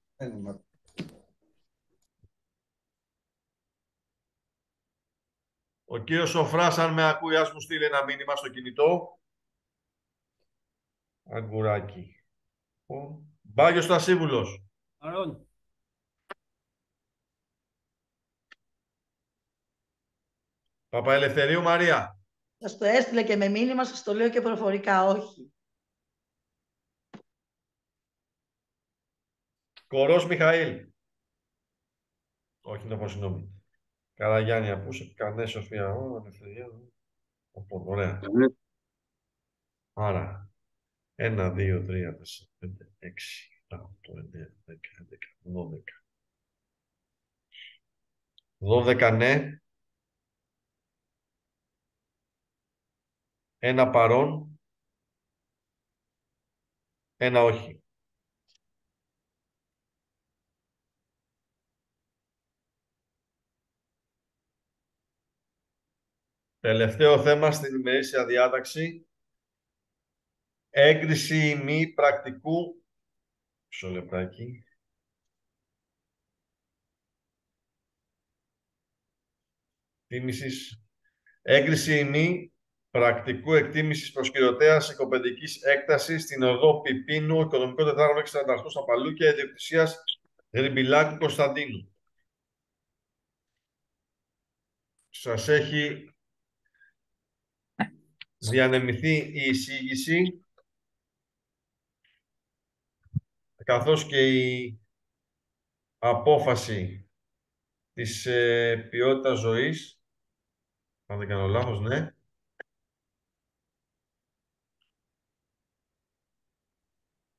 Ο κύριος Σοφράς, αν με ακούει, ας μου στείλει ένα μήνυμα στο κινητό. Αγκουράκι. Μπάγιος Στασίβουλος.
Παρόν.
Παπαελευθερίου Μαρία.
Σας το έστειλε και με μήνυμα, σας το λέω και προφορικά, όχι.
Κορός Μιχαήλ. Όχι, να πω συγγνώμη. Καραγιάννη, απούσε. Κανέ Σοφία. Ελευθερία. Ωραία. Άρα. 1, 2, 3, 4, 5, 6, 7, 8, 9, 10, 11, 12. 12 ναι. Ένα παρόν. Ένα όχι. Τελευταίο θέμα στην ημερήσια διάταξη. Έγκριση μη πρακτικού. Μισό λεπτάκι. Έγκριση μη πρακτικού εκτίμησης προσκυρωτέας οικοπαιδικής έκτασης στην οδό Πιπίνου, οικονομικό τετράγωνο 648 στα Παλούκια, ιδιοκτησίας Γρυμπιλάκου Κωνσταντίνου. Σας έχει διανεμηθεί η εισήγηση, καθώς και η απόφαση της ποιότητας ζωής. Αν δεν κάνω λάθος, ναι.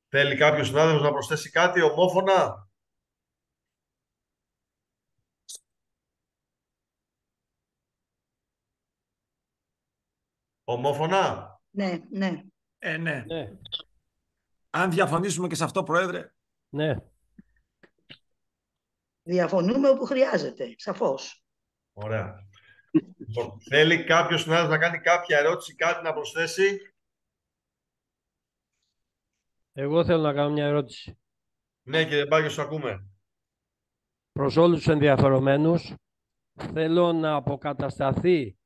Θέλει κάποιος συνάδελφος να προσθέσει κάτι ομόφωνα? Ομόφωνα?
Ναι, ναι.
Ναι.
Ναι.
Αν διαφωνήσουμε και σε αυτό, Πρόεδρε.
Ναι.
Διαφωνούμε όπου χρειάζεται, σαφώς.
Ωραία. Λοιπόν, θέλει κάποιος συνάδελφος να κάνει κάποια ερώτηση, κάτι να προσθέσει?
Εγώ θέλω να κάνω μια ερώτηση.
Ναι, κύριε Μπάκη, σας ακούμε.
Προς όλους τους ενδιαφερομένους, θέλω να αποκατασταθεί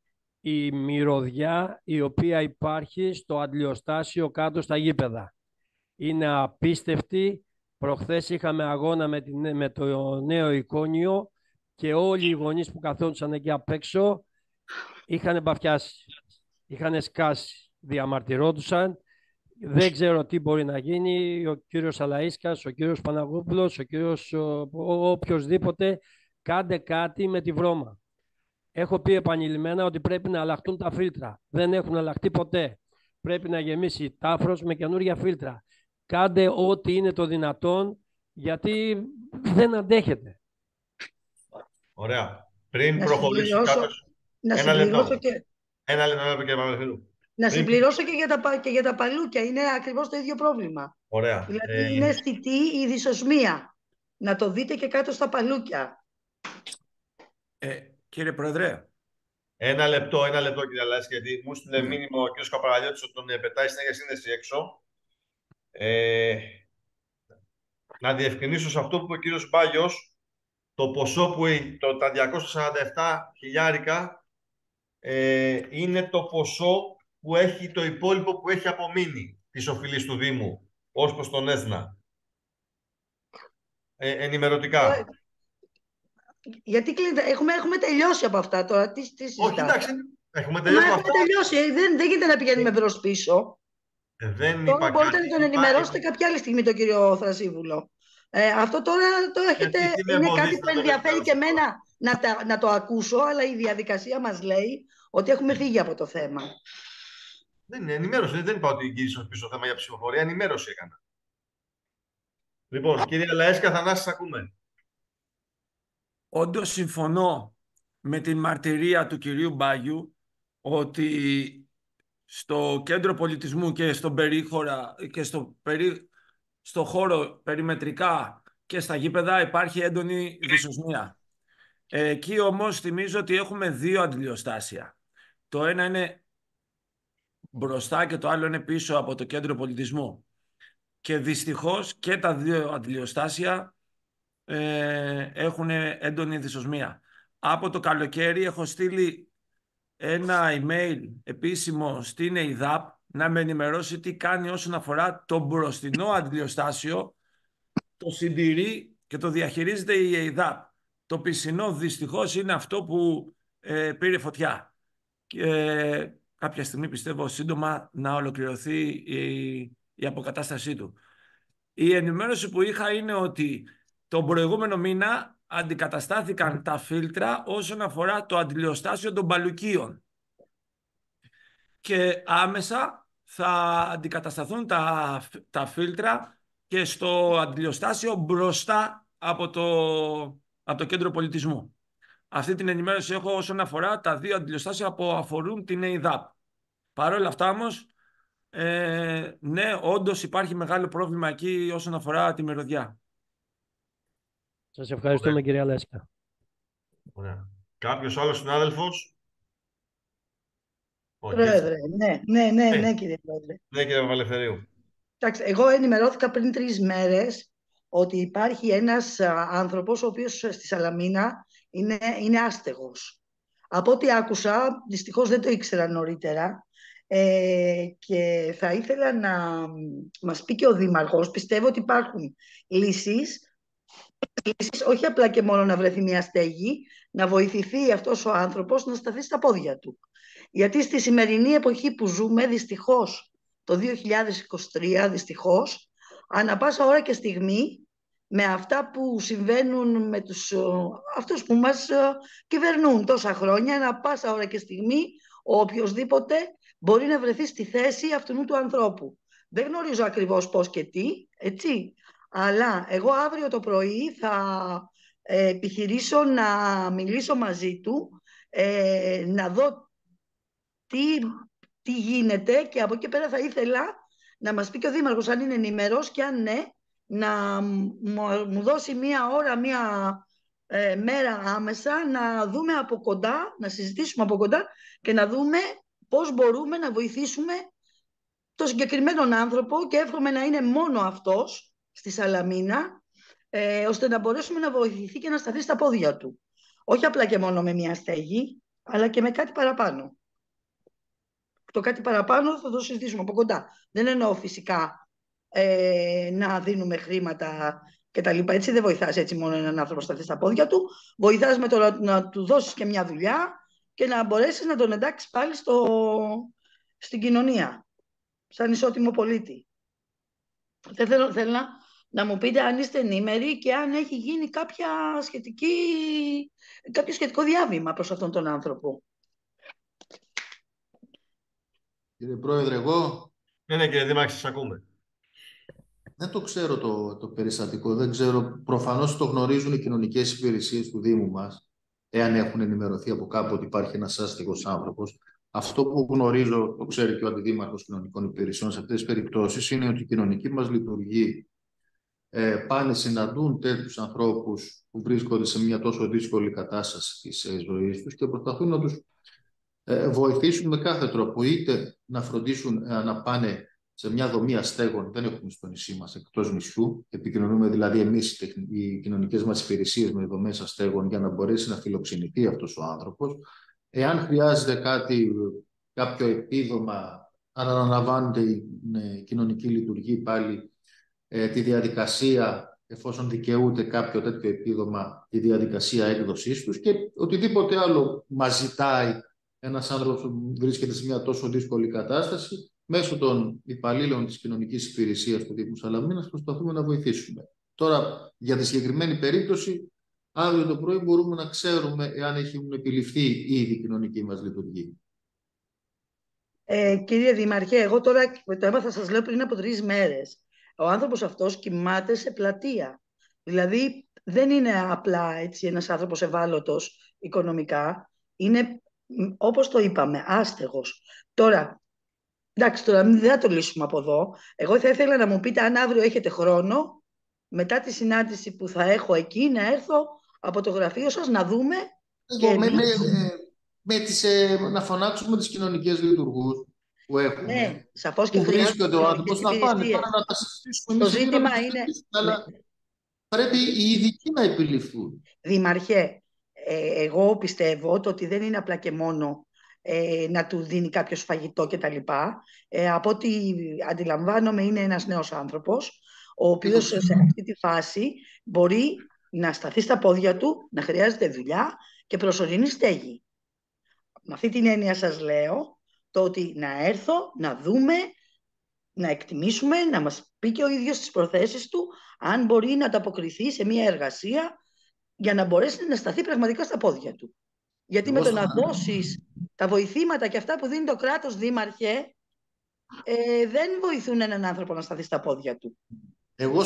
η μυρωδιά η οποία υπάρχει στο αντλιοστάσιο κάτω στα γήπεδα. Είναι απίστευτη. Προχθές είχαμε αγώνα με το νέο εικόνιο και όλοι οι γονείς που καθόντουσαν εκεί απ' έξω είχαν μπαφιάσει, είχαν σκάσει, διαμαρτυρόντουσαν. Δεν ξέρω τι μπορεί να γίνει. Ο κύριος Αλαΐσκας, ο κύριος Παναγόπουλος, ο κύριος οποιοσδήποτε, κάντε κάτι με τη βρώμα. Έχω πει επανειλημμένα ότι πρέπει να αλλάχτούν τα φίλτρα. Δεν έχουν αλλάχτεί ποτέ. Πρέπει να γεμίσει τάφρος με καινούργια φίλτρα. Κάντε ό,τι είναι το δυνατόν, γιατί δεν αντέχετε.
Ωραία. Πριν
Να
προχωρήσει
συμπληρώσω-
κάποιος...
Να
Ένα λεπτό.
συμπληρώσω και,
Ένα λεπτό, κύριε Παπαδοπούλου.
να
Πριν-
συμπληρώσω και για τα παλούκια. Είναι ακριβώς το ίδιο πρόβλημα.
Ωραία.
Δηλαδή είναι αισθητή η δυσοσμία. Να το δείτε και κάτω στα παλούκια.
Κύριε Πρόεδρε.
Ένα λεπτό, κύριε Αλάσκη, γιατί μου στείλε μήνυμα ο κ. Καπαραλιώτης ότι τον πετάει συνέχεια σύνδεση έξω. Να διευκρινίσω σε αυτό που είπε ο κύριος Μπάγιος, το ποσό που τα 247 χιλιάρικα είναι το ποσό που έχει το υπόλοιπο που έχει απομείνει της οφειλής του Δήμου ως προς τον ΕΣΝΑ. Ενημερωτικά.
Γιατί κλείνετε, έχουμε τελειώσει από αυτά τώρα. Τι συζητάτε?
Όχι, εντάξει, έχουμε τελειώσει
Μα
με
έχουμε
αυτά.
τελειώσει. Δεν γίνεται να πηγαίνουμε μπρος πίσω.
Δεν
Τώρα
είπα
μπορείτε
κάτι.
να τον ενημερώσετε κάποια άλλη στιγμή τον κύριο Θρασίβουλο. Αυτό τώρα το έχετε,
Γιατί με
είναι κάτι
εμποδίζετε
που
να τον
ενδιαφέρει και
ενημερώσω?
εμένα να το ακούσω, αλλά η διαδικασία μας λέει ότι έχουμε φύγει από το θέμα.
Δεν είναι ενημέρωση. Δεν είπα ότι γύρισα πίσω θέμα για ψηφοφορία. Ενημέρωση έκανα. Λοιπόν, κύριε Λαέσκα, Θανάση, σας ακούμε.
Όντως συμφωνώ με την μαρτυρία του κυρίου Μπάγιου ότι στο κέντρο πολιτισμού και στον περίχωρα και στο χώρο περιμετρικά και στα γήπεδα υπάρχει έντονη δυσοσμία. Εκεί όμως θυμίζω ότι έχουμε δύο αντιλιοστάσια. Το ένα είναι μπροστά και το άλλο είναι πίσω από το κέντρο πολιτισμού. Και δυστυχώς και τα δύο αντιλιοστάσια έχουν έντονη δυσοσμία. Από το καλοκαίρι έχω στείλει ένα email επίσημο στην ΕΙΔΑΠ να με ενημερώσει τι κάνει όσον αφορά το μπροστινό αντιλιοστάσιο. Το συντηρεί και το διαχειρίζεται η ΕΙΔΑΠ. Το πισινό δυστυχώς είναι αυτό που πήρε φωτιά. Και κάποια στιγμή πιστεύω σύντομα να ολοκληρωθεί η αποκατάστασή του. Η ενημέρωση που είχα είναι ότι τον προηγούμενο μήνα αντικαταστάθηκαν τα φίλτρα όσον αφορά το αντιλιοστάσιο των Παλουκίων. Και άμεσα θα αντικατασταθούν τα φίλτρα και στο αντιλιοστάσιο μπροστά από το κέντρο πολιτισμού. Αυτή την ενημέρωση έχω όσον αφορά τα 2 αντιλιοστάσια που αφορούν την ΕΙΔΑΠ. Παρ' όλα αυτά όμως, ναι, όντως υπάρχει μεγάλο πρόβλημα εκεί όσον αφορά τη μυρωδιά.
Σας ευχαριστούμε, κυρία Λέσκα.
Ωραία. Κάποιος άλλος συνάδελφος?
Πρόεδρε, ναι, κύριε Πρόεδρε.
Ναι, κύριε Παπαλευθερίου.
Εντάξει, εγώ ενημερώθηκα πριν 3 μέρες ότι υπάρχει ένας άνθρωπος ο οποίος στη Σαλαμίνα είναι άστεγος. Από ό,τι άκουσα, δυστυχώς δεν το ήξερα νωρίτερα, και θα ήθελα να μας πει και ο Δήμαρχος. Πιστεύω ότι υπάρχουν λύσεις, όχι απλά και μόνο να βρεθεί μια στέγη, να βοηθηθεί αυτός ο άνθρωπος να σταθεί στα πόδια του. Γιατί στη σημερινή εποχή που ζούμε, δυστυχώς, το 2023, δυστυχώς, ανά πάσα ώρα και στιγμή, με αυτά που συμβαίνουν με αυτούς που μας κυβερνούν τόσα χρόνια, ανά πάσα ώρα και στιγμή, ο οποιοσδήποτε μπορεί να βρεθεί στη θέση αυτού του ανθρώπου. Δεν γνωρίζω ακριβώς πώς και τι, έτσι, αλλά εγώ αύριο το πρωί θα επιχειρήσω να μιλήσω μαζί του, να δω τι γίνεται, και από εκεί πέρα θα ήθελα να μας πει και ο Δήμαρχος αν είναι ενημερός, και αν ναι, να μου δώσει μία ώρα, μία μέρα άμεσα, να δούμε από κοντά, να συζητήσουμε από κοντά και να δούμε πώς μπορούμε να βοηθήσουμε το συγκεκριμένο άνθρωπο, και εύχομαι να είναι μόνο αυτός στη Σαλαμίνα, ώστε να μπορέσουμε να βοηθηθεί και να σταθεί στα πόδια του. Όχι απλά και μόνο με μία στέγη, αλλά και με κάτι παραπάνω. Το κάτι παραπάνω θα το συζητήσουμε από κοντά. Δεν εννοώ φυσικά να δίνουμε χρήματα και τα λοιπά. Έτσι δεν βοηθάς έτσι μόνο έναν άνθρωπο να σταθεί στα πόδια του. Βοηθάς με το να του δώσεις και μια δουλειά και να μπορέσεις να τον εντάξεις πάλι στην κοινωνία, σαν ισότιμο πολίτη. Θέλω να μου πείτε αν είστε ενήμεροι και αν έχει γίνει κάποιο σχετικό διάβημα προς αυτόν τον άνθρωπο.
Κύριε Πρόεδρε, εγώ...
Ναι, κύριε Δήμαρχε, σας ακούμε.
Δεν το ξέρω το περιστατικό, δεν ξέρω. Προφανώς το γνωρίζουν οι κοινωνικές υπηρεσίες του Δήμου μας, εάν έχουν ενημερωθεί από κάπου ότι υπάρχει ένας άστεγος άνθρωπος. Αυτό που γνωρίζω, το ξέρει και ο Αντιδήμαρχος Κοινωνικών Υπηρεσιών σε αυτές τις περιπτώσεις, είναι ότι η κοινωνική μας λειτουργεί πάνε συναντούν τέτοιους ανθρώπους που βρίσκονται σε μια τόσο δύσκολη κατάσταση της ζωής τους και προσπαθούν να τους βοηθήσουν με κάθε τρόπο, είτε να φροντίσουν να πάνε σε μια δομή αστέγων, δεν έχουμε στο νησί μας εκτός νησιού, επικοινωνούμε δηλαδή εμείς οι κοινωνικές μας υπηρεσίες με δομές αστέγων για να μπορέσει να φιλοξενηθεί αυτός ο άνθρωπος. Εάν χρειάζεται κάποιο επίδομα, αναλαμβάνεται η κοινωνική λειτουργία πάλι τη διαδικασία, εφόσον δικαιούται κάποιο τέτοιο επίδομα, τη διαδικασία έκδοσής τους, και οτιδήποτε άλλο μας ζητάει ένας άνθρωπος που βρίσκεται σε μια τόσο δύσκολη κατάσταση, μέσω των υπαλλήλων της κοινωνικής υπηρεσίας του Δήμου Σαλαμίνας προσπαθούμε να βοηθήσουμε. Τώρα, για τη συγκεκριμένη περίπτωση, αύριο το πρωί μπορούμε να ξέρουμε εάν έχουν επιληφθεί ήδη η κοινωνική μας λειτουργία.
Κύριε Δήμαρχε, εγώ τώρα το έμαθα, σας λέω, πριν από 3 μέρες. Ο άνθρωπος αυτός κοιμάται σε πλατεία. Δηλαδή, δεν είναι απλά έτσι ένας άνθρωπος ευάλωτος οικονομικά. Είναι, όπως το είπαμε, άστεγος. Τώρα, εντάξει, δεν θα το λύσουμε από εδώ. Εγώ θα ήθελα να μου πείτε αν αύριο έχετε χρόνο, μετά τη συνάντηση που θα έχω εκεί, να έρθω από το γραφείο σας να δούμε.
Να φωνάξουμε τις κοινωνικές λειτουργούς που έχουμε.
Ναι, σαφώς και
βρίσκονται ο άνθρωπος να πάνε τώρα να τα συζητήσουμε.
Το ζήτημα είναι...
Αλλά πρέπει οι ειδικοί να επιληφθούν.
Δήμαρχε, εγώ πιστεύω ότι δεν είναι απλά και μόνο να του δίνει κάποιος φαγητό και τα λοιπά. Από ό,τι αντιλαμβάνομαι, είναι ένας νέος άνθρωπος, ο οποίος σε αυτή τη φάση μπορεί να σταθεί στα πόδια του, να χρειάζεται δουλειά και προσωρινή στέγη. Με αυτή την έννοια σας λέω το ότι να έρθω, να δούμε, να εκτιμήσουμε, να μας πει και ο ίδιος τις προθέσεις του, αν μπορεί να ανταποκριθεί σε μια εργασία για να μπορέσει να σταθεί πραγματικά στα πόδια του. Γιατί με το να δώσεις τα βοηθήματα και αυτά που δίνει το κράτος, Δήμαρχε, δεν βοηθούν έναν άνθρωπο να σταθεί στα πόδια του.
Εγώ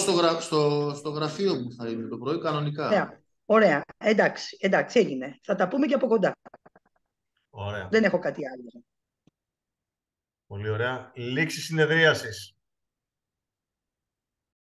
στο γραφείο μου θα είμαι το πρωί κανονικά.
Ωραία. Εντάξει, έγινε. Θα τα πούμε και από κοντά.
Ωραία.
Δεν έχω κάτι άλλο.
Πολύ ωραία. Λήξη συνεδρίασης.